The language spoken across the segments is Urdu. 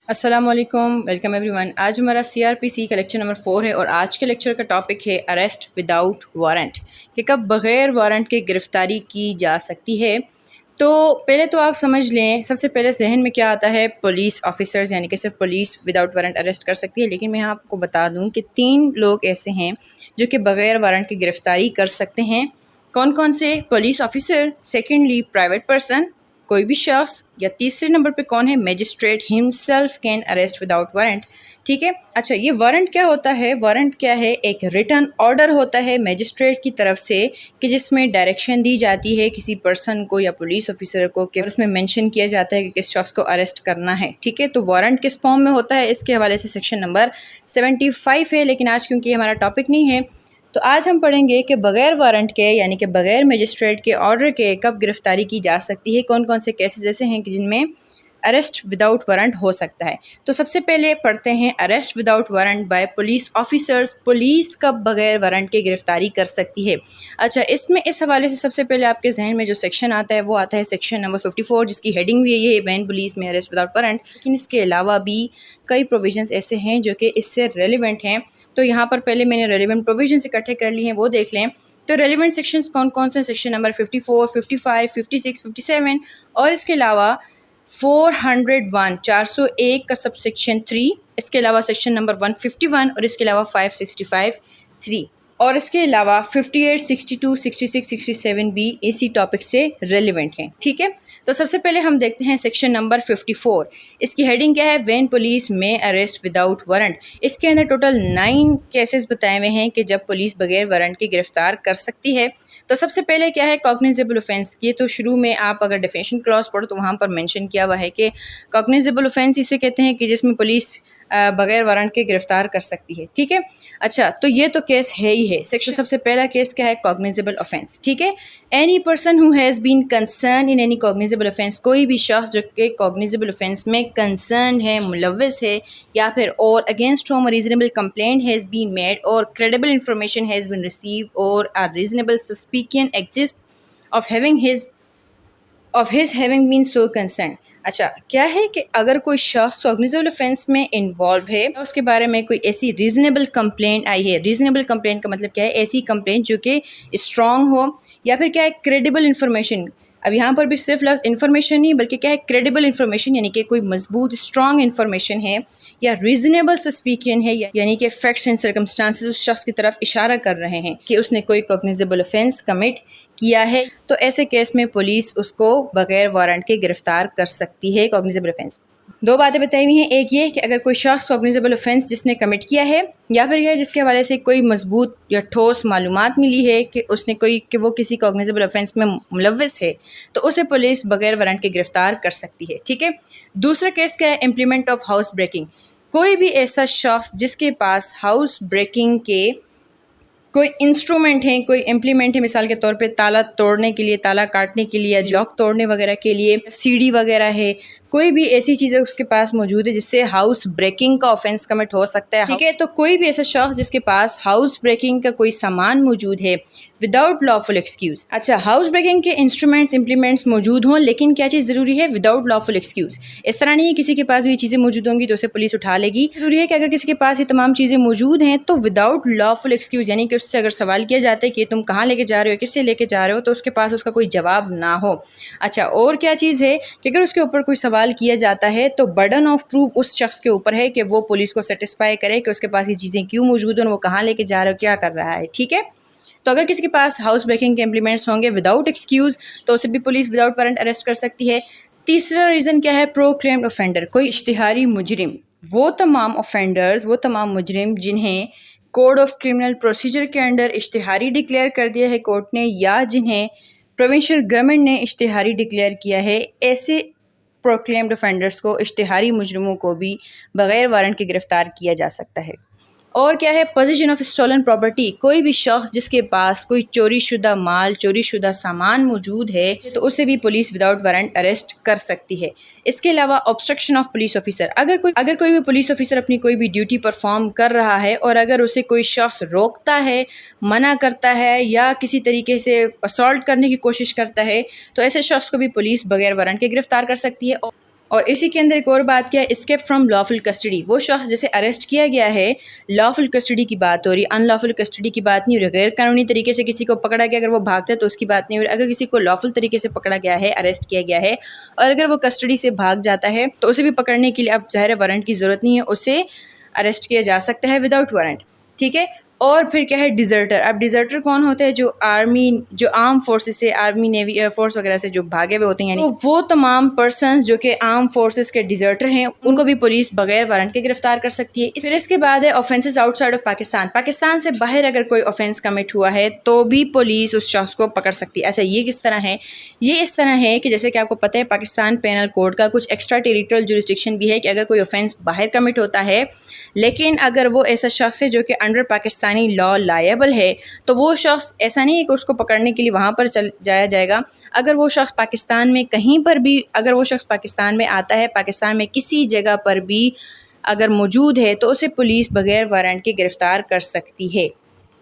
السلام علیکم، ویلکم ایوری ون۔ آج ہمارا CRPC کا لیکچر نمبر 4 ہے اور آج کے لیکچر کا ٹاپک ہے اریسٹ وداؤٹ وارنٹ، کہ کب بغیر وارنٹ کے گرفتاری کی جا سکتی ہے۔ تو پہلے تو آپ سمجھ لیں، سب سے پہلے ذہن میں کیا آتا ہے، پولیس آفیسرز، یعنی کہ صرف پولیس وداؤٹ وارنٹ اریسٹ کر سکتی ہے، لیکن میں آپ کو بتا دوں کہ 3 لوگ ایسے ہیں جو کہ بغیر وارنٹ کی گرفتاری کر سکتے ہیں۔ کون سے؟ Police officer, secondly private person, کوئی بھی شخص، یا تیسرے نمبر پہ کون ہے؟ Magistrate himself can arrest without warrant. ٹھیک ہے، اچھا یہ وارنٹ کیا ہوتا ہے؟ وارنٹ کیا ہے؟ ایک ریٹن آرڈر ہوتا ہے میجسٹریٹ کی طرف سے کہ جس میں ڈائریکشن دی جاتی ہے کسی پرسن کو یا پولیس آفیسر کو، کہ اس میں مینشن کیا جاتا ہے کہ کس شخص کو اریسٹ کرنا ہے۔ ٹھیک ہے، تو وارنٹ کس فارم میں ہوتا ہے، اس کے حوالے سے سیکشن نمبر 75 ہے، لیکن آج کیونکہ یہ ہمارا ٹاپک نہیں ہے تو آج ہم پڑھیں گے کہ بغیر وارنٹ کے، یعنی کہ بغیر میجسٹریٹ کے آرڈر کے کب گرفتاری کی جا سکتی ہے، کون سے کیسز ایسے ہیں کہ جن میں اریسٹ وداؤٹ وارنٹ ہو سکتا ہے۔ تو سب سے پہلے پڑھتے ہیں arrest without warrant by police officers, police کب بغیر وارنٹ کے گرفتاری کر سکتی ہے۔ اچھا، اس حوالے سے سب سے پہلے آپ کے ذہن میں جو سیکشن آتا ہے وہ آتا ہے سیکشن نمبر 54، جس کی ہیڈنگ بھی یہ ہے وین پولیس میں اریسٹ وداؤٹ وارنٹ، لیکن اس کے علاوہ بھی کئی پروویژنس ایسے ہیں جو کہ اس سے ریلیونٹ ہیں۔ تو یہاں پر پہلے میں نے ریلیونٹ پروویژنس اکٹھے کر لی ہیں، وہ دیکھ لیں۔ تو ریلیونٹ سیکشنز کون سے؟ سیکشن نمبر 54، 55، 56، 57 اور اس کے علاوہ 401 401 کا سب سیکشن 3، اس کے علاوہ سیکشن نمبر 151 اور اس کے علاوہ 565 3 اور اس کے علاوہ 58، 62، 66، 67 بھی اسی ٹاپک سے ریلیونٹ ہیں۔ ٹھیک ہے، تو سب سے پہلے ہم دیکھتے ہیں سیکشن نمبر 54۔ اس کی ہیڈنگ کیا ہے؟ وین پولیس میں اریسٹ وداؤٹ وارنٹ۔ اس کے اندر ٹوٹل 9 کیسز بتائے ہوئے ہیں کہ جب پولیس بغیر وارنٹ کے گرفتار کر سکتی ہے۔ تو سب سے پہلے کیا ہے؟ Cognizable offence. یہ تو شروع میں آپ اگر ڈیفینیشن کلاس پڑھو تو وہاں پر مینشن کیا ہوا ہے کہ کاگنیزیبل اوفینس اسے کہتے ہیں کہ جس میں پولیس بغیر وارنٹ کے گرفتار کر سکتی ہے۔ ٹھیک ہے، اچھا تو یہ تو کیس ہے ہی ہے۔ سیکشن سب سے پہلا کیس کیا ہے؟ Cognizable offence. ٹھیک ہے، any person who has been concerned in any cognizable offence, کوئی بھی شخص جو کہ کاگنیزیبل اوفینس میں کنسرن ہے، ملوث ہے، یا پھر اور against whom reasonable complaint has been made اور credible information has been received اور a reasonable suspicion exists of his having been so concerned۔ اچھا کیا ہے کہ اگر کوئی شخص کاگنیزیبل اوفینس میں انوالو ہے، اس کے بارے میں کوئی ایسی ریزنیبل کمپلینٹ آئی ہے۔ ریزنیبل کمپلینٹ کا مطلب کیا ہے؟ ایسی کمپلینٹ جو کہ اسٹرانگ ہو، یا پھر کیا ہے؟ Credible information. اب یہاں پر بھی صرف لفظ انفارمیشن نہیں بلکہ کیا ہے؟ کریڈیبل انفارمیشن، یعنی کہ کوئی مضبوط اسٹرانگ انفارمیشن ہے، یا ریزنیبل سسپیشن ہے، یعنی کہ فیکٹس اینڈ سرکمسٹانسز اس شخص کی طرف اشارہ کر رہے ہیں کہ اس نے کوئی کاگنیزیبل اوفینس کمٹ کیا ہے، تو ایسے کیس میں پولیس اس کو بغیر وارنٹ کے گرفتار کر سکتی ہے۔ کاگنیزیبل اوفینس 2 باتیں بتائی ہوئی ہیں، ایک یہ کہ اگر کوئی شخص کاگنیزیبل اوفینس جس نے کمٹ کیا ہے، یا پھر یہ جس کے حوالے سے کوئی مضبوط یا ٹھوس معلومات ملی ہے کہ وہ کسی کاگنیزیبل اوفینس میں ملوث ہے، تو اسے پولیس بغیر وارنٹ کے گرفتار کر سکتی ہے۔ ٹھیک ہے، دوسرا کیس کیا ہے؟ Implement of house breaking. کوئی بھی ایسا شخص جس کے پاس ہاؤس بریکنگ کے کوئی انسٹرومنٹ ہیں، کوئی امپلیمنٹ ہے، مثال کے طور پہ تالا توڑنے کے لیے، تالا کاٹنے کے لیے، لاک توڑنے وغیرہ کے لیے، سیڑھی وغیرہ ہے، کوئی بھی ایسی چیزیں اس کے پاس موجود ہے جس سے ہاؤس بریکنگ کا آفینس کمٹ ہو سکتا ہے۔ ٹھیک ہے، تو کوئی بھی ایسا شخص جس کے پاس ہاؤس بریکنگ کا کوئی سامان موجود ہے وداؤٹ لافل ایکسکیوز۔ اچھا، ہاؤس بریکنگ کے انسٹرومنٹس امپلیمنٹس موجود ہوں، لیکن کیا چیز ضروری ہے؟ Without lawful excuse. اس طرح نہیں ہے کسی کے پاس بھی چیزیں موجود ہوں گی تو اسے پولیس اٹھا لے گی۔ ضروری ہے کہ اگر کسی کے پاس یہ تمام چیزیں موجود ہیں تو وداؤٹ لافل ایکسکیوز، یعنی کہ اس سے اگر سوال کیا جاتا ہے کہ تم کہاں لے کے جا رہے ہو، کس سے لے کے جا رہے ہو، تو اس کے پاس اس کا کوئی جواب نہ ہو۔ اچھا، اور کیا چیز ہے کہ اگر اس کے اوپر کوئی سوال کیا جاتا ہے تو برڈن آف پروف اس شخص کے اوپر ہے کہ وہ پولیس کو سیٹسفائی کرے کہ اس کے پاس یہ چیزیں کیوں موجود ہیں، وہ کہاں لے کے جا رہا ہے، کیا کر رہا ہے۔ ٹھیک ہے، تو اگر کسی کے پاس ہاؤس بریکنگ کے امپلیمنٹس ہوں گے وداؤٹ ایکسکیوز تو اسے بھی پولیس وداؤٹ وارنٹ اریسٹ کر سکتی ہے۔ تیسرا ریزن کیا ہے؟ پروکلیمڈ اوفینڈر، کوئی اشتہاری مجرم۔ وہ تمام اوفینڈرز، وہ تمام مجرم جنہیں کوڈ آف کرمنل پروسیجر کے انڈر اشتہاری ڈکلیئر کر دیا ہے کورٹ نے، یا جنہیں پروونشل گورنمنٹ نے اشتہاری ڈکلیئر کیا ہے، ایسے پروکلیمڈ اوفینڈرز کو، اشتہاری مجرموں کو بھی بغیر وارنٹ کے گرفتار کیا جا سکتا ہے۔ اور کیا ہے؟ پوزیشن آف اسٹولن پراپرٹی، کوئی بھی شخص جس کے پاس کوئی چوری شدہ مال، چوری شدہ سامان موجود ہے تو اسے بھی پولیس وداؤٹ وارنٹ اریسٹ کر سکتی ہے۔ اس کے علاوہ obstruction آف پولیس آفیسر، اگر کوئی بھی پولیس آفیسر اپنی کوئی بھی ڈیوٹی پرفارم کر رہا ہے اور اگر اسے کوئی شخص روکتا ہے، منع کرتا ہے، یا کسی طریقے سے اسالٹ کرنے کی کوشش کرتا ہے تو ایسے شخص کو بھی پولیس بغیر وارنٹ کے گرفتار کر سکتی ہے۔ اور اسی کے اندر ایک اور بات کیا ہے، اسکیپ فرام لافل کسٹڈی. وہ شخص جسے اریسٹ کیا گیا ہے، لافل کسٹڈی کی بات ہو رہی ہے، ان لافل کسٹڈی کی بات نہیں ہو رہی. غیر قانونی طریقے سے کسی کو پکڑا گیا، اگر وہ بھاگتا ہے تو اس کی بات نہیں ہو رہی. اگر کسی کو لافل طریقے سے پکڑا گیا ہے، اریسٹ کیا گیا ہے، اور اگر وہ کسٹڈی سے بھاگ جاتا ہے تو اسے بھی پکڑنے کے لیے اب ظاہر وارنٹ کی ضرورت نہیں ہے، اسے اریسٹ کیا جا سکتا ہے وداؤٹ وارنٹ. ٹھیک ہے. اور پھر کیا ہے، ڈیزرٹر. اب ڈیزرٹر کون ہوتے ہیں؟ جو آرم فورسز سے، آرمی نیوی ایئر فورس وغیرہ سے جو بھاگے ہوئے ہوتے ہیں، یعنی وہ تمام پرسنز جو کہ آرم فورسز کے ڈیزرٹر ہیں، ان کو بھی پولیس بغیر وارنٹ کے گرفتار کر سکتی ہے. پھر اس کے بعد ہے offences out side of Pakistan. Pakistan سے باہر اگر کوئی آفینس کمٹ ہوا ہے تو بھی پولیس اس شخص کو پکڑ سکتی ہے. اچھا، یہ کس طرح ہے؟ یہ اس طرح ہے کہ جیسے کہ آپ کو پتہ ہے پاکستان پینل کوڈ کا کچھ ایکسٹرا ٹیریٹریل جورسڈکشن بھی ہے کہ اگر کوئی آفینس باہر کمٹ ہوتا ہے، لیکن اگر وہ ایسا شخص ہے جو کہ انڈر پاکستانی لا لائبل ہے، تو وہ شخص ایسا نہیں ہے کہ اس کو پکڑنے کے لیے وہاں پر جایا جائے گا. اگر وہ شخص پاکستان میں کہیں پر بھی، اگر وہ شخص پاکستان میں آتا ہے، پاکستان میں کسی جگہ پر بھی اگر موجود ہے، تو اسے پولیس بغیر وارنٹ کے گرفتار کر سکتی ہے.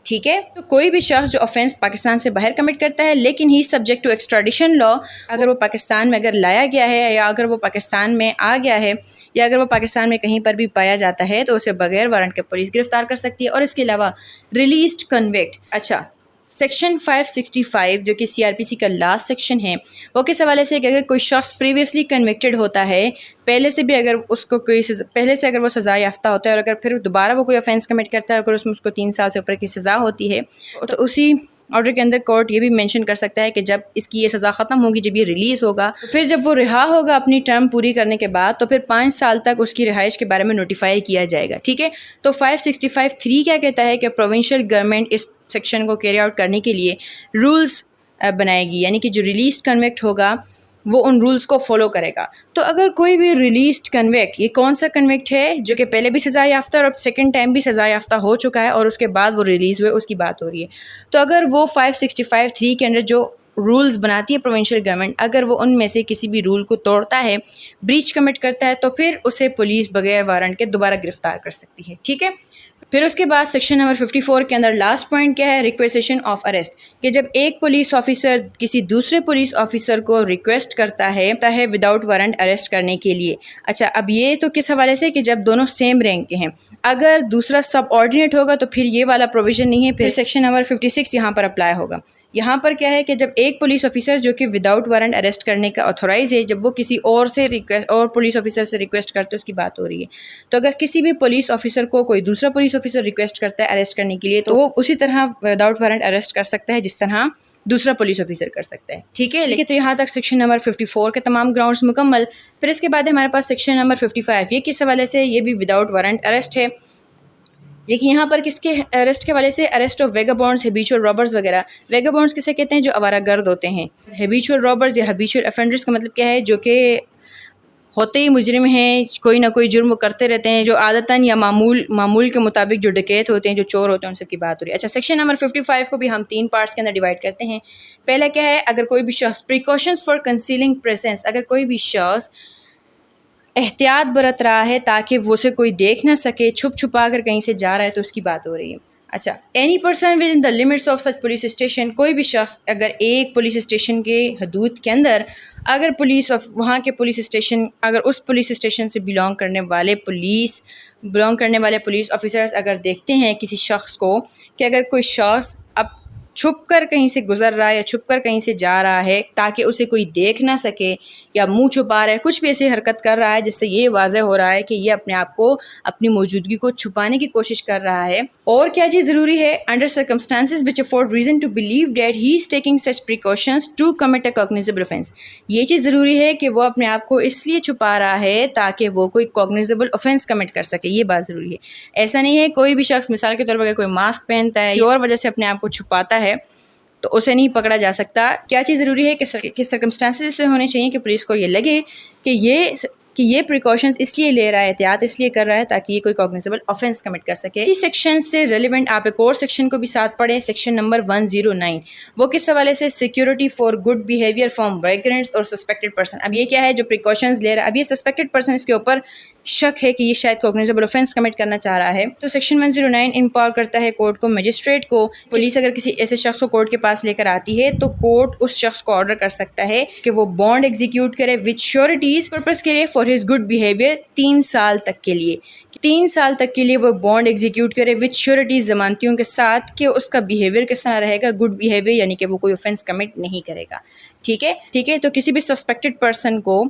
ٹھیک ہے. تو کوئی بھی شخص جو آفینس پاکستان سے باہر کمٹ کرتا ہے لیکن ہی سبجیکٹ ٹو ایکسٹراڈیشن لا، اگر وہ پاکستان میں اگر لایا گیا ہے، یا اگر وہ پاکستان میں آ گیا ہے، یا اگر وہ پاکستان میں کہیں پر بھی پایا جاتا ہے، تو اسے بغیر وارنٹ کے پولیس گرفتار کر سکتی ہے. اور اس کے علاوہ ریلیزڈ کنوکٹ. اچھا، سیکشن 565 جو کہ سی آر پی سی کا لاسٹ سیکشن ہے، وہ کس حوالے سے کہ اگر کوئی شخص پریویسلی کنوکٹڈ ہوتا ہے، پہلے سے بھی اگر اس کو کوئی پہلے سے اگر وہ سزا یافتہ ہوتا ہے، اور اگر پھر دوبارہ وہ کوئی آفینس کمٹ کرتا ہے، اگر اس میں اس کو 3 سال سے اوپر کی سزا ہوتی ہے، تو اسی آرڈر کے اندر کورٹ یہ بھی مینشن کر سکتا ہے کہ جب اس کی یہ سزا ختم ہوگی، جب یہ ریلیز ہوگا، پھر جب وہ رہا ہوگا اپنی ٹرم پوری کرنے کے بعد، تو پھر 5 سال تک اس کی رہائش کے بارے میں نوٹیفائی کیا جائے گا. ٹھیک ہے. تو 565(3) کیا کہتا ہے کہ پروونشل گورنمنٹ اس سیکشن کو کیری آؤٹ کرنے کے لیے رولز بنائے گی، یعنی کہ جو ریلیزڈ کنوکٹ ہوگا وہ ان رولز کو فالو کرے گا. تو اگر کوئی بھی ریلیزڈ کنوکٹ، یہ کون سا کنوکٹ ہے جو کہ پہلے بھی سزا یافتہ اور اب سیکنڈ ٹائم بھی سزا یافتہ ہو چکا ہے اور اس کے بعد وہ ریلیز ہوئے، اس کی بات ہو رہی ہے. تو اگر وہ 565(3) کے اندر جو رولز بناتی ہے پروونشل گورنمنٹ، اگر وہ ان میں سے کسی بھی رول کو توڑتا ہے، بریچ کمٹ کرتا ہے، تو پھر اسے پولیس بغیر وارنٹ کے دوبارہ گرفتار کر سکتی ہے. ٹھیک ہے. پھر اس کے بعد سیکشن نمبر 54 کے اندر لاسٹ پوائنٹ کیا ہے؟ ریکویسیشن آف اریسٹ. کہ جب ایک پولیس آفیسر کسی دوسرے پولیس آفیسر کو ریکویسٹ کرتا ہے وداؤٹ وارنٹ اریسٹ کرنے کے لیے. اچھا، اب یہ تو کس حوالے سے کہ جب دونوں سیم رینک کے ہیں. اگر دوسرا سب آرڈینیٹ ہوگا تو پھر یہ والا پروویژن نہیں ہے، پھر سیکشن نمبر 56 یہاں پر اپلائی ہوگا. یہاں پر کیا ہے کہ جب ایک پولیس آفیسر جو کہ وداؤٹ وارنٹ اریسٹ کرنے کا آتھورائز ہے، جب وہ کسی اور سے اور پولیس آفیسر سے ریکویسٹ کرتے، اس کی بات ہو رہی ہے. تو اگر کسی بھی پولیس آفیسر کو کوئی دوسرا پولیس آفیسر ریکویسٹ کرتا ہے اریسٹ کرنے کے لیے، تو وہ اسی طرح وداؤٹ وارنٹ اریسٹ کر سکتا ہے جس طرح دوسرا پولیس آفیسر کر سکتا ہے. ٹھیک ہے. لیکن تو یہاں تک سیکشن نمبر 54 کے تمام گراؤنڈز مکمل. پھر اس کے بعد ہمارے پاس سیکشن نمبر 55. یہ کس حوالے سے؟ یہ بھی وداؤٹ وارنٹ اریسٹ ہے. لیکن یہاں پر کس کے اریسٹ کے حوالے سے؟ اریسٹ آف ویگابونڈز، ہیبیچول رابرز وغیرہ. ویگابونڈز کسے کہتے ہیں؟ جو آوارہ گرد ہوتے ہیں. ہیبیچول رابرز یا ہیبیچول افینڈرز کا مطلب کیا ہے؟ جو کہ ہوتے ہی مجرم ہیں، کوئی نہ کوئی جرم کرتے رہتے ہیں، جو عادتاً یا معمول کے مطابق جو ڈکیت ہوتے ہیں، جو چور ہوتے ہیں، ان سب کی بات ہو رہی ہے. اچھا، سیکشن نمبر 55 کو بھی ہم 3 پارٹس کے اندر ڈیوائڈ کرتے ہیں. پہلا کیا ہے؟ اگر کوئی بھی شخص پریکاشنز فار کنسیلنگ پریزنس، اگر کوئی بھی شخص احتیاط برت رہا ہے تاکہ وہ اسے کوئی دیکھ نہ سکے، چھپا کر کہیں سے جا رہا ہے، تو اس کی بات ہو رہی ہے. اچھا، any person with in the limits of such police station, کوئی بھی شخص اگر ایک پولیس اسٹیشن کے حدود کے اندر، اگر وہاں کے پولیس اسٹیشن، اگر اس پولیس اسٹیشن سے بلانگ کرنے والے پولیس آفیسرز اگر دیکھتے ہیں کسی شخص کو کہ اگر کوئی شخص اب چھپ کر کہیں سے گزر رہا ہے یا چھپ کر کہیں سے جا رہا ہے تاکہ اسے کوئی دیکھ نہ سکے، یا منہ چھپا رہا ہے، کچھ بھی ایسی حرکت کر رہا ہے جس سے یہ واضح ہو رہا ہے کہ یہ اپنے آپ کو، اپنی موجودگی کو چھپانے کی کوشش کر رہا ہے. اور کیا چیز ضروری ہے؟ Under circumstances which afford reason to believe that he is taking such precautions to commit a cognizable offense. یہ چیز ضروری ہے کہ وہ اپنے آپ کو اس لیے چھپا رہا ہے تاکہ وہ کوئی cognizable offense کمٹ کر سکے. یہ بات ضروری ہے. ایسا نہیں ہے کوئی بھی شخص مثال کے طور پر کوئی ماسک پہنتا ہے کسی اور وجہ سے اپنے آپ کو چھپاتا ہے تو اسے نہیں پکڑا جا سکتا. کیا چیز ضروری ہے کہ سرکمسٹانسز سے ہونے چاہیے کہ پولیس کو یہ لگے کہ یہ پریکاشنز اس لیے لے رہا ہے، احتیاط اس لیے کر رہا ہے تاکہ یہ کوئی کوگنیزیبل آفینس کمٹ کر سکے. اسی سیکشن سے ریلیونٹ آپ ایک اور سیکشن کو بھی ساتھ پڑھیں، سیکشن نمبر 109. وہ کس حوالے سے؟ Security for good behaviour from vagrants اور سسپیکٹڈ پرسن. اب یہ کیا ہے جو پریکاشنز لے رہا ہے؟ اب یہ سسپیکٹڈ پرسن، اس کے اوپر شک ہے کہ یہ شاید کوگنیزیبل آفینس کمٹ کرنا چاہ رہا ہے، تو سیکشن 109 امپاور کرتا ہے کورٹ کو، مجسٹریٹ کو. پولیس اگر کسی ایسے شخص کو کورٹ کے پاس لے کر آتی ہے تو کورٹ اس شخص کو آرڈر کر سکتا ہے کہ وہ بانڈ ایگزیکیوٹ کرے وتھ شیورٹیز پرپز کے لیے فار ہز گڈ بیہیویئر 3 سال تک کے لیے. 3 سال تک کے لیے وہ بانڈ ایگزیکیوٹ کرے وتھ شیورٹیز، ضمانتیوں کے ساتھ، کہ اس کا بیہیویئر کس طرح رہے گا، گڈ بیہیویئر، یعنی کہ وہ کوئی آفینس کمٹ نہیں کرے گا. ٹھیک ہے. تو کسی بھی سسپیکٹڈ پرسن کو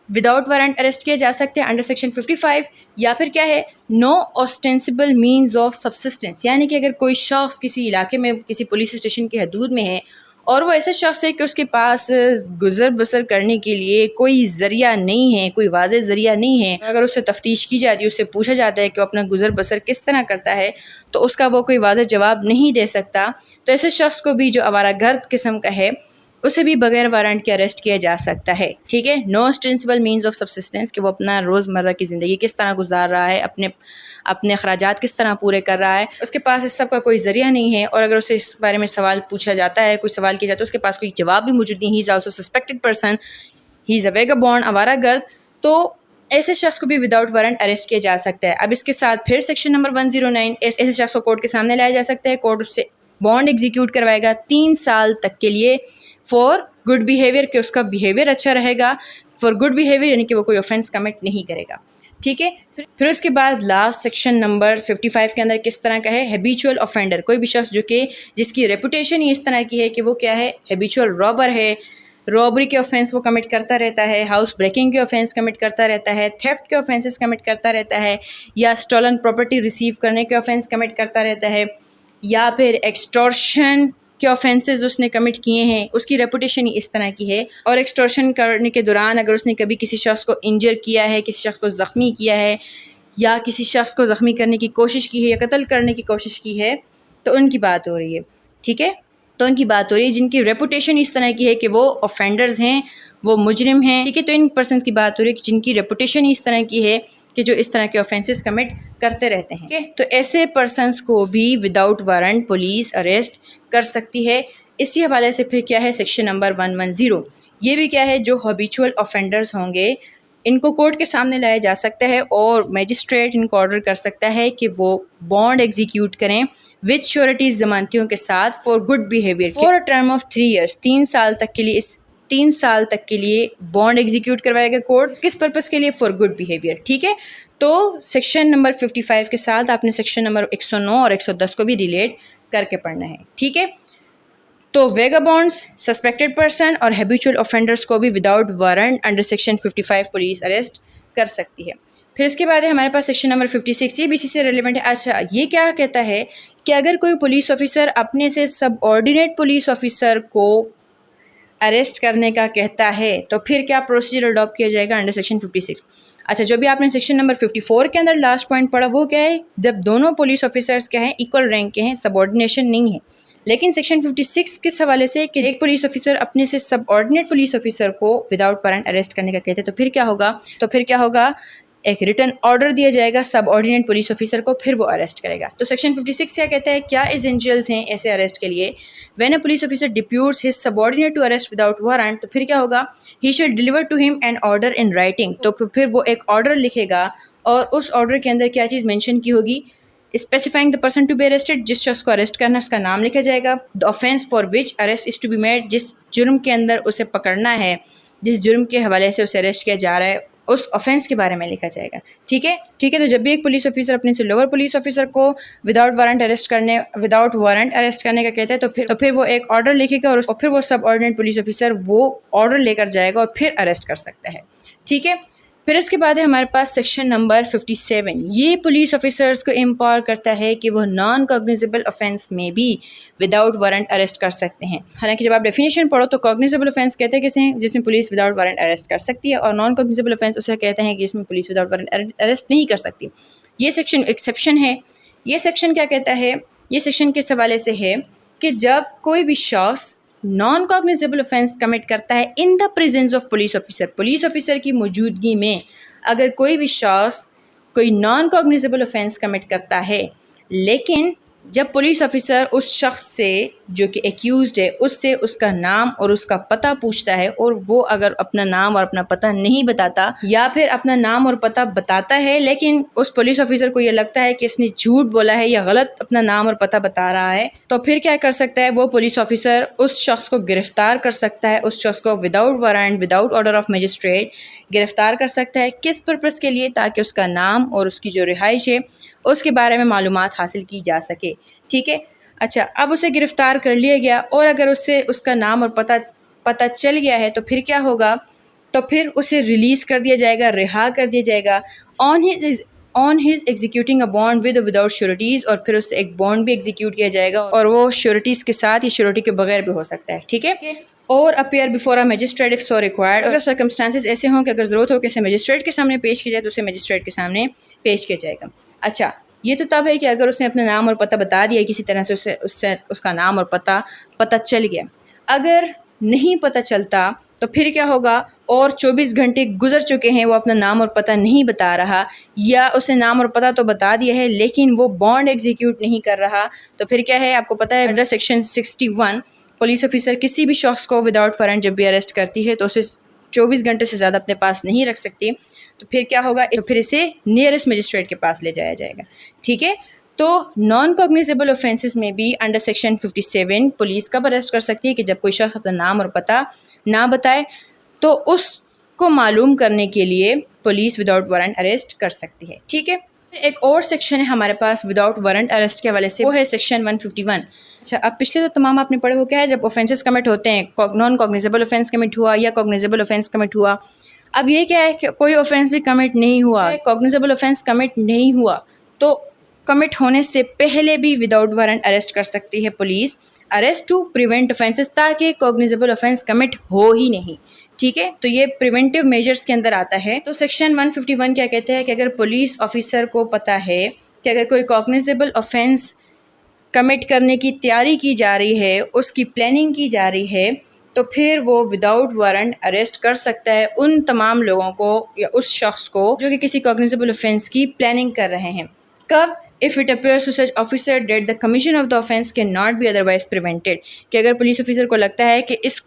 وداؤٹ وارنٹ اریسٹ کیا جا سکتے ہیں انڈر سیکشن 55. یا پھر کیا ہے، نو آسٹینسبل مینز آف سبسسٹنس، یعنی کہ اگر کوئی شخص کسی علاقے میں کسی پولیس اسٹیشن کی حدود میں ہے اور وہ ایسا شخص ہے کہ اس کے پاس گزر بسر کرنے کے لیے کوئی ذریعہ نہیں ہے، کوئی واضح ذریعہ نہیں ہے، اگر اس سے تفتیش کی جاتی ہے، اس سے پوچھا جاتا ہے کہ وہ اپنا گزر بسر کس طرح کرتا ہے، تو اس کا وہ کوئی واضح جواب نہیں دے سکتا، تو ایسے شخص کو بھی جو آوارہ گرد قسم کا ہے اسے بھی بغیر وارنٹ کے اریسٹ کیا جا سکتا ہے. ٹھیک ہے. نو اسٹینسبل مینز آف سبسسٹنس، کہ وہ اپنا روزمرہ کی زندگی کس طرح گزار رہا ہے، اپنے اخراجات کس طرح پورے کر رہا ہے، اس کے پاس اس سب کا کوئی ذریعہ نہیں ہے، اور اگر اسے اس بارے میں سوال پوچھا جاتا ہے، کوئی سوال کیا جاتا ہے، اس کے پاس کوئی جواب بھی موجود نہیں، ہی از آلسو سسپیکٹڈ پرسن، ہی از اے ویگابونڈ، آوارہ گرد، تو ایسے شخص کو بھی وداؤٹ وارنٹ اریسٹ کیا جا سکتا ہے. اب اس کے ساتھ پھر سیکشن نمبر 109، ایسے شخص کو کورٹ کے سامنے لایا جا سکتا ہے، کورٹ اس سے بانڈ ایگزیکیوٹ کروائے گا 3 سال تک کے لیے فار گڈ بیہیویئر، کہ اس کا بیہیویئر اچھا رہے گا، فار گڈ بیہیویئر یعنی کہ وہ کوئی آفینس کمٹ نہیں کرے گا. ٹھیک ہے. پھر اس کے بعد لاسٹ سیکشن نمبر 55 کے اندر کس طرح کا ہے، ہیبیچول آفینڈر، کوئی بھی شخص جس کی ریپوٹیشن ہی اس طرح کی ہے کہ وہ کیا ہے، ہیبیچول رابر ہے، رابری کے آفینس وہ کمٹ کرتا رہتا ہے، ہاؤس بریکنگ کے آفینس کمٹ کرتا رہتا ہے، تھیفٹ کے آفینسز کمٹ کرتا رہتا ہے، یا اسٹولن پراپرٹی ریسیو کرنے کے آفینس کمٹ کرتا رہتا ہے، یا پھر ایکسٹورشن کے آفینسز اس نے کمٹ کیے ہیں، اس کی ریپوٹیشن ہی اس طرح کی ہے. اور ایکسٹورشن کرنے کے دوران اگر اس نے کبھی کسی شخص کو انجر کیا ہے، کسی شخص کو زخمی کیا ہے، یا کسی شخص کو زخمی کرنے کی کوشش کی ہے یا قتل کرنے کی کوشش کی ہے، تو ان کی بات ہو رہی ہے. ٹھیک ہے. تو ان کی بات ہو رہی ہے جن کی ریپوٹیشن اس طرح کی ہے کہ وہ آفینڈرز ہیں، وہ مجرم ہیں. ٹھیک ہے. تو ان پرسنس کی بات ہو رہی ہے کہ جن کی ریپوٹیشن اس طرح کی ہے کہ جو اس طرح کے آفینسز کمٹ کرتے رہتے ہیں. تو ایسے پرسنس کو بھی وداؤٹ وارنٹ پولیس اریسٹ کر سکتی ہے. اسی حوالے سے پھر کیا ہے سیکشن نمبر 110، یہ بھی کیا ہے، جو ہیبیچول آفینڈرز ہوں گے ان کو کورٹ کے سامنے لایا جا سکتا ہے اور میجسٹریٹ ان کو آرڈر کر سکتا ہے کہ وہ بانڈ ایگزیکیوٹ کریں وتھ شیورٹیز، ضمانتیوں کے ساتھ، for good behaviour for a term of 3 years, 3 سال تک کے لیے. اس 3 سال تک کے لیے بانڈ ایگزیکیوٹ کروائے گا کورٹ، کس پرپس کے لیے، فار گڈ بیہیویئر. ٹھیک ہے. تو سیکشن نمبر 55 کے ساتھ آپ نے سیکشن نمبر 109 اور 110 کو بھی ریلیٹ کر کے پڑھنا ہے. ٹھیک ہے. تو ویگابونڈس، سسپیکٹڈ پرسن اور ہیبیچول آفینڈرس کو بھی without warrant under section 55 police arrest کر سکتی ہے. پھر اس کے بعد ہے ہمارے پاس سیکشن نمبر 56، یہ بھی اسی سے ریلیونٹ ہے. اچھا، یہ کیا کہتا ہے کہ اگر کوئی پولیس آفیسر اپنے سے سب آرڈینیٹ پولیس آفیسر کو اریسٹ کرنے کا کہتا ہے تو پھر کیا پروسیجر اڈاپٹ کیا جائے گا انڈر سیکشن 56. اچھا، جو بھی آپ نے سیکشن نمبر 54 کے اندر لاسٹ پوائنٹ پڑھا وہ کیا ہے، جب دونوں پولیس آفیسرس کیا ہیں، ایکول رینک کے ہیں، سب آرڈینیشن نہیں ہے. لیکن سیکشن 56 کس حوالے سے کہ ایک پولیس آفیسر اپنے سے سب آرڈینیٹ پولیس آفیسر کو وداؤٹ وارنٹ اریسٹ کرنے کا کہتے ہیں تو پھر کیا ہوگا، ایک ریٹن آرڈر دیا جائے گا سب آرڈینیٹ پولیس آفیسر کو، پھر وہ اریسٹ کرے گا. تو سیکشن 56 کیا کہتا ہے، کیا ایسنشیلز ہیں ایسے اریسٹ کے لیے. When a police officer deputes his subordinate to arrest without warrant, تو پھر کیا ہوگا، he shall deliver to him an order in writing. تو پھر وہ ایک آرڈر لکھے گا اور اس آرڈر کے اندر کیا چیز مینشن کی ہوگی، specifying the person to be arrested, جس شخص کو اریسٹ کرنا ہے اس کا نام لکھا جائے گا. The offence for which arrest is to be made, جس جرم کے اندر اسے پکڑنا ہے، جس جرم کے حوالے سے اسے اریسٹ کیا جا رہا ہے، اس آفینس کے بارے میں لکھا جائے گا. ٹھیک ہے. تو جب بھی ایک پولیس آفیسر اپنے سے لوور پولیس آفیسر کو وداؤٹ وارنٹ اریسٹ کرنے کا کہتا ہے تو پھر وہ ایک آرڈر لکھے گا اور پھر وہ سب آرڈینیٹ پولیس آفیسر وہ آرڈر لے کر جائے گا اور پھر اریسٹ کر سکتا ہے. ٹھیک ہے. پھر اس کے بعد ہے ہمارے پاس سیکشن نمبر 57، یہ پولیس آفیسرز کو امپاور کرتا ہے کہ وہ نان کوگنیزیبل آفینس میں بھی وداؤٹ وارنٹ اریسٹ کر سکتے ہیں. حالانکہ جب آپ ڈیفینیشن پڑھو تو کوگنیزیبل آفینس کہتے ہیں کسے ہیں، جس میں پولیس وداؤٹ وارنٹ اریسٹ کر سکتی ہے، اور نان کوگنیزیبل آفینس اسے کہتے ہیں کہ جس میں پولیس وداؤٹ وارنٹ اریسٹ نہیں کر سکتی. یہ سیکشن ایکسیپشن ہے. یہ سیکشن کیا کہتا ہے، یہ سیکشن کس حوالے سے ہے کہ جب کوئی بھی شخص نان کوگنیزیبل آفینس کمٹ کرتا ہے in the presence of police officer کی موجودگی میں، اگر کوئی بھی شخص کوئی نان کوگنیزیبل آفینس کمٹ کرتا ہے لیکن جب پولیس آفیسر اس شخص سے جو کہ ایکیوزڈ ہے اس سے اس کا نام اور اس کا پتہ پوچھتا ہے اور وہ اگر اپنا نام اور اپنا پتہ نہیں بتاتا یا پھر اپنا نام اور پتہ بتاتا ہے لیکن اس پولیس آفیسر کو یہ لگتا ہے کہ اس نے جھوٹ بولا ہے یا غلط اپنا نام اور پتہ بتا رہا ہے، تو پھر کیا کر سکتا ہے وہ پولیس آفیسر اس شخص کو گرفتار کر سکتا ہے، اس شخص کو without warrant without order of magistrate گرفتار کر سکتا ہے۔ کس پرپس کے لیے؟ تاکہ اس کا نام اور اس کی جو رہائش ہے اس کے بارے میں معلومات حاصل کی جا سکے، ٹھیک ہے۔ اچھا، اب اسے گرفتار کر لیا گیا اور اگر اس سے اس کا نام اور پتہ چل گیا ہے تو پھر کیا ہوگا؟ تو پھر اسے ریلیز کر دیا جائے گا، رہا کر دیا جائے گا on his executing a bond with without sureties, اور پھر اس سے ایک بانڈ بھی ایگزیکیوٹ کیا جائے گا اور وہ شیورٹیز کے ساتھ یا شیورٹی کے بغیر بھی ہو سکتا ہے، ٹھیک ہے۔ اور appear before a magistrate if so required, اگر سرکمسٹانسز ایسے ہوں کہ اگر ضرورت ہو کہ اسے میجسٹریٹ کے سامنے پیش کیا جائے تو اسے میجسٹریٹ کے سامنے پیش کیا جائے گا۔ اچھا، یہ تو تب ہے کہ اگر اس نے اپنا نام اور پتہ بتا دیا، کسی طرح سے اس کا نام اور پتہ چل گیا۔ اگر نہیں پتہ چلتا تو پھر کیا ہوگا؟ اور 24 گھنٹے گزر چکے ہیں، وہ اپنا نام اور پتہ نہیں بتا رہا یا اسے نام اور پتہ تو بتا دیا ہے لیکن وہ بانڈ ایگزیکیوٹ نہیں کر رہا، تو پھر کیا ہے؟ آپ کو پتہ ہے انڈر سیکشن 61 پولیس آفیسر کسی بھی شخص کو وداؤٹ وارنٹ جب بھی اریسٹ کرتی ہے تو اسے 24 گھنٹے سے زیادہ اپنے پاس نہیں رکھ سکتی، تو پھر کیا ہوگا؟ پھر اسے نیئرسٹ مجسٹریٹ کے پاس لے جایا جائے گا، ٹھیک ہے۔ تو نان کوگنیزیبل آفینسز میں بھی انڈر سیکشن 57 پولیس کب اریسٹ کر سکتی ہے کہ جب کوئی شخص اپنا نام اور پتہ نہ بتائے، تو اس کو معلوم کرنے کے لیے پولیس وداؤٹ وارنٹ اریسٹ کر سکتی ہے، ٹھیک ہے۔ ایک اور سیکشن ہے ہمارے پاس وداؤٹ وارنٹ اریسٹ کے حوالے سے، وہ ہے سیکشن 151۔ اچھا، اب پچھلے تو تمام آپ نے پڑھے ہو، کیا ہے جب اوفینسز کمٹ ہوتے ہیں، نان کوگنیزیبل اوفینس کمٹ ہوا یا کوگنیزیبل اوفینس کمٹ ہوا۔ اب یہ کیا ہے کہ کوئی اوفینس بھی کمٹ نہیں ہوا، کوگنیزیبل اوفینس کمٹ نہیں ہوا تو کمٹ ہونے سے پہلے بھی وداؤٹ وارنٹ اریسٹ کر سکتی ہے police, arrest to prevent offences, تاکہ کوگنیزیبل اوفینس کمٹ ہو ہی نہیں، ٹھیک ہے۔ تو یہ پریونٹیو میجرز کے اندر آتا ہے۔ تو سیکشن 151 کیا کہتے ہیں کہ اگر پولیس آفیسر کو پتہ ہے کہ اگر کوئی کوگنیزیبل اوفینس کمٹ کرنے کی تیاری کی جا رہی ہے، اس کی پلاننگ کی جا رہی ہے، تو پھر وہ وداؤٹ وارنٹ اریسٹ کر سکتا ہے ان تمام لوگوں کو یا اس شخص کو جو کہ کسی کوگنیزیبل اوفینس کی پلاننگ کر رہے ہیں۔ کب؟ if it appears to such officer that the commission of the offense cannot be otherwise prevented، کہ اگر پولیس آفیسر کو لگتا ہے کہ اس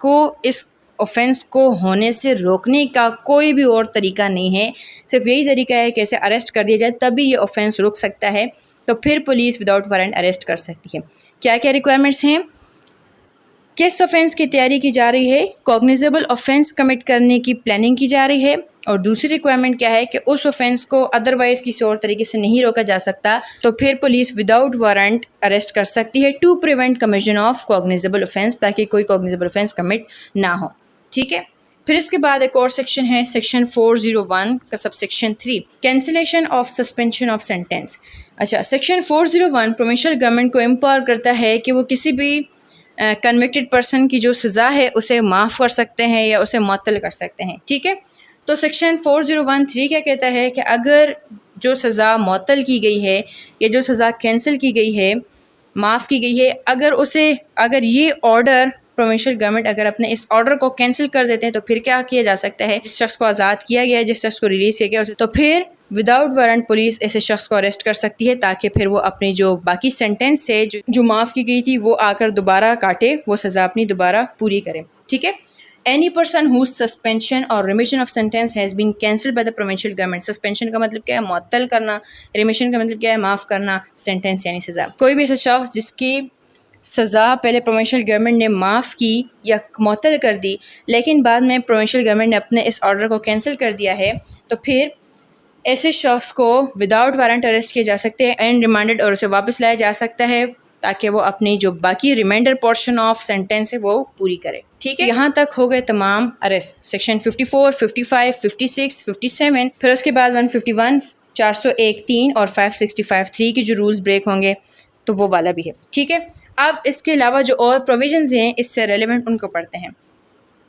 اوفینس کو ہونے سے روکنے کا کوئی بھی اور طریقہ نہیں ہے، صرف یہی طریقہ ہے کہ اسے اریسٹ کر دیا جائے تبھی یہ اوفینس رک سکتا ہے، تو پھر پولیس وداؤٹ وارنٹ اریسٹ کر سکتی ہے۔ کیا کیا ریکوائرمنٹس ہیں؟ کس اوفینس کی تیاری کی جا رہی ہے؟ کوگنیزیبل اوفینس کمٹ کرنے کی پلاننگ کی جا رہی ہے، اور دوسری ریکوائرمنٹ کیا ہے کہ اس اوفینس کو ادروائز کسی اور طریقے سے نہیں روکا جا سکتا، تو پھر پولیس وداؤٹ وارنٹ اریسٹ کر سکتی ہے to prevent commission of cognizable offence, تاکہ کوئی کوگنیزیبل اوفینس کمٹ نہ ہو، ٹھیک ہے۔ پھر اس کے بعد ایک اور سیکشن ہے سیکشن 401 کا sub section 3، cancellation of suspension of sentence. اچھا، سیکشن 401 پروونشل گورنمنٹ کو امپاور کرتا ہے کہ وہ کسی بھی کنوکٹڈ پرسن کی جو سزا ہے اسے معاف کر سکتے ہیں یا اسے معطل کر سکتے ہیں، ٹھیک ہے۔ تو سیکشن 401(3) کیا کہتا ہے کہ اگر جو سزا معطل کی گئی ہے یا جو سزا کینسل کی گئی ہے، معاف کی گئی ہے، اگر یہ آرڈر پروونشل گورنمنٹ اگر اپنے اس آرڈر کو کینسل کر دیتے ہیں تو پھر کیا کیا جا سکتا ہے؟ جس شخص کو آزاد کیا گیا ہے، جس شخص کو ریلیز کیا گیا ہے، تو پھر وداؤٹ وارنٹ پولیس ایسے شخص کو اریسٹ کر سکتی ہے تاکہ پھر وہ اپنی جو باقی سینٹینس ہے جو معاف کی گئی تھی وہ آ کر دوبارہ کاٹے، وہ سزا اپنی دوبارہ پوری کرے، ٹھیک ہے۔ Any person whose suspension or remission of sentence has been cancelled by the provincial government، suspension کا مطلب کیا ہے؟ معطل کرنا، ریمیشن کا مطلب کیا ہے؟ معاف کرنا، سینٹینس یعنی سزا۔ کوئی بھی ایسا شخص جس کی سزا پہلے پروونشل گورنمنٹ نے معاف کی یا معطل کر دی لیکن بعد میں پروونشل گورنمنٹ نے اپنے اس آرڈر کو کینسل کر دیا ہے، تو پھر ایسے شخص کو وداؤٹ وارنٹ اریسٹ کیے جا سکتے ہیں اینڈ ریمانڈڈ، اور اسے واپس لایا جا سکتا ہے تاکہ وہ اپنی جو باقی ریمائنڈر پورشن آف سینٹینس ہے وہ پوری کرے، ٹھیک ہے۔ یہاں تک ہو گئے تمام اریسٹ، سیکشن 54، 55، 56، 57، پھر اس کے بعد 151، 401(3) اور 565(3) کے جو رولز بریک ہوں گے تو وہ والا بھی ہے، ٹھیک ہے۔ اب اس کے علاوہ جو اور پروویژنز ہیں اس سے ریلیونٹ ان کو پڑھتے ہیں۔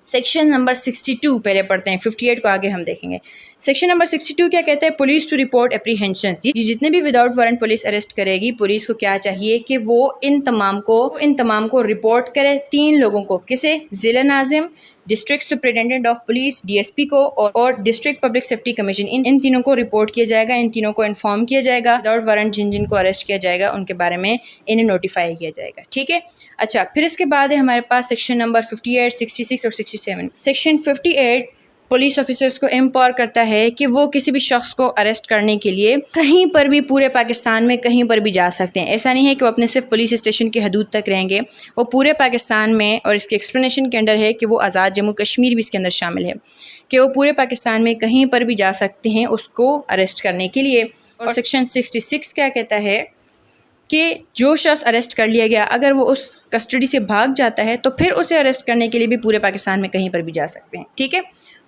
سیکشن نمبر 62 پہلے پڑھتے ہیں، 58 کو آگے ہم دیکھیں گے۔ سیکشن نمبر 62 کیا کہتا ہے؟ پولیس ٹو رپورٹ اپریہینشنز، یہ جتنے بھی وداؤٹ وارنٹ پولیس اریسٹ کرے گی، پولیس کو کیا چاہیے کہ وہ ان تمام کو رپورٹ کرے 3 لوگوں کو، کسے؟ ضلع ناظم، district superintendent of police DSP کو اور ڈسٹرکٹ پبلک سیفٹی کمیشن، ان تینوں کو رپورٹ کیا جائے گا، ان تینوں کو انفارم کیا جائے گا وداؤٹ وارنٹ جن کو اریسٹ کیا جائے گا ان کے بارے میں انہیں نوٹیفائی کیا جائے گا. ٹھیک ہے. اچھا پھر اس کے بعد ہے ہمارے پاس سیکشن نمبر 58 66 اور 67. سیکشن 58 پولیس آفیسرز کو امپاور کرتا ہے کہ وہ کسی بھی شخص کو اریسٹ کرنے کے لیے کہیں پر بھی پورے پاکستان میں کہیں پر بھی جا سکتے ہیں. ایسا نہیں ہے کہ وہ اپنے صرف پولیس اسٹیشن کی حدود تک رہیں گے، وہ پورے پاکستان میں، اور اس کے ایکسپلینیشن کے انڈر ہے کہ وہ آزاد جموں کشمیر بھی اس کے اندر شامل ہے، کہ وہ پورے پاکستان میں کہیں پر بھی جا سکتے ہیں اس کو اریسٹ کرنے کے لیے. اور سیکشن 66 کیا کہتا ہے کہ جو شخص اریسٹ کر لیا گیا اگر وہ اس کسٹڈی سے بھاگ جاتا ہے تو پھر اسے اریسٹ کرنے کے لیے بھی پورے پاکستان میں کہیں پر بھی جا سکتے ہیں. ٹھیک ہے.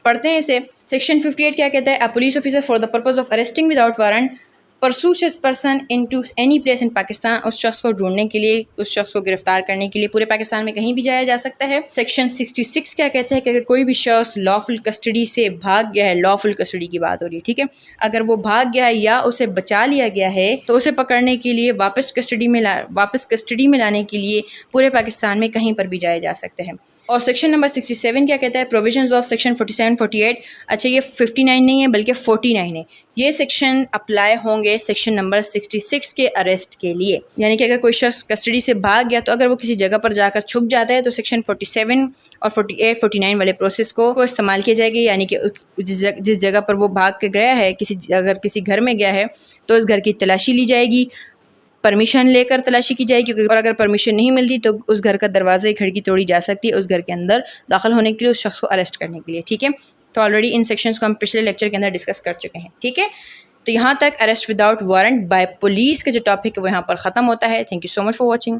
پڑھتے ہیں اسے. سیکشن 58 کیا کہتا ہے؟ A police officer for the purpose of arresting without warrant pursues a person into any place in Pakistan. اس شخص کو ڈھونڈنے کے لیے، اس شخص کو گرفتار کرنے کے لیے پورے پاکستان میں کہیں بھی جایا جا سکتا ہے. سیکشن 66 کیا کہتا ہے کہ اگر کوئی بھی شخص لافل کسٹڈی سے بھاگ گیا ہے، لافل کسٹڈی کی بات ہو رہی ہے، ٹھیک ہے، اگر وہ بھاگ گیا ہے یا اسے بچا لیا گیا ہے تو اسے پکڑنے کے لیے واپس کسٹڈی میں لانے کے لیے پورے پاکستان میں کہیں پر بھی جایا جا سکتا ہے. اور سیکشن نمبر 67 کیا کہتا ہے؟ Provisions of section 47 48. اچھا یہ 59 نہیں ہے بلکہ 49 ہے. یہ سیکشن اپلائی ہوں گے سیکشن نمبر 66 کے اریسٹ کے لیے. یعنی کہ اگر کوئی شخص کسٹڈی سے بھاگ گیا تو اگر وہ کسی جگہ پر جا کر چھپ جاتا ہے تو سیکشن 47 اور 48 49 والے پروسیس کو استعمال کیا جائے گا. یعنی کہ جس جگہ پر وہ بھاگ کے گیا ہے، اگر کسی گھر میں گیا ہے تو اس گھر کی تلاشی لی جائے گی، پرمیشن لے کر تلاشی کی جائے گی، اور اگر پرمیشن نہیں ملتی تو اس گھر کا دروازہ کھڑکی توڑی جا سکتی ہے اس گھر کے اندر داخل ہونے کے لیے، اس شخص کو اریسٹ کرنے کے لیے. ٹھیک ہے. تو آلریڈی ان سیکشنز کو ہم پچھلے لیکچر کے اندر ڈسکس کر چکے ہیں. ٹھیک ہے. تو یہاں تک arrest without warrant by police کا جو ٹاپک ہے وہ یہاں پر ختم ہوتا ہے. Thank you so much for watching.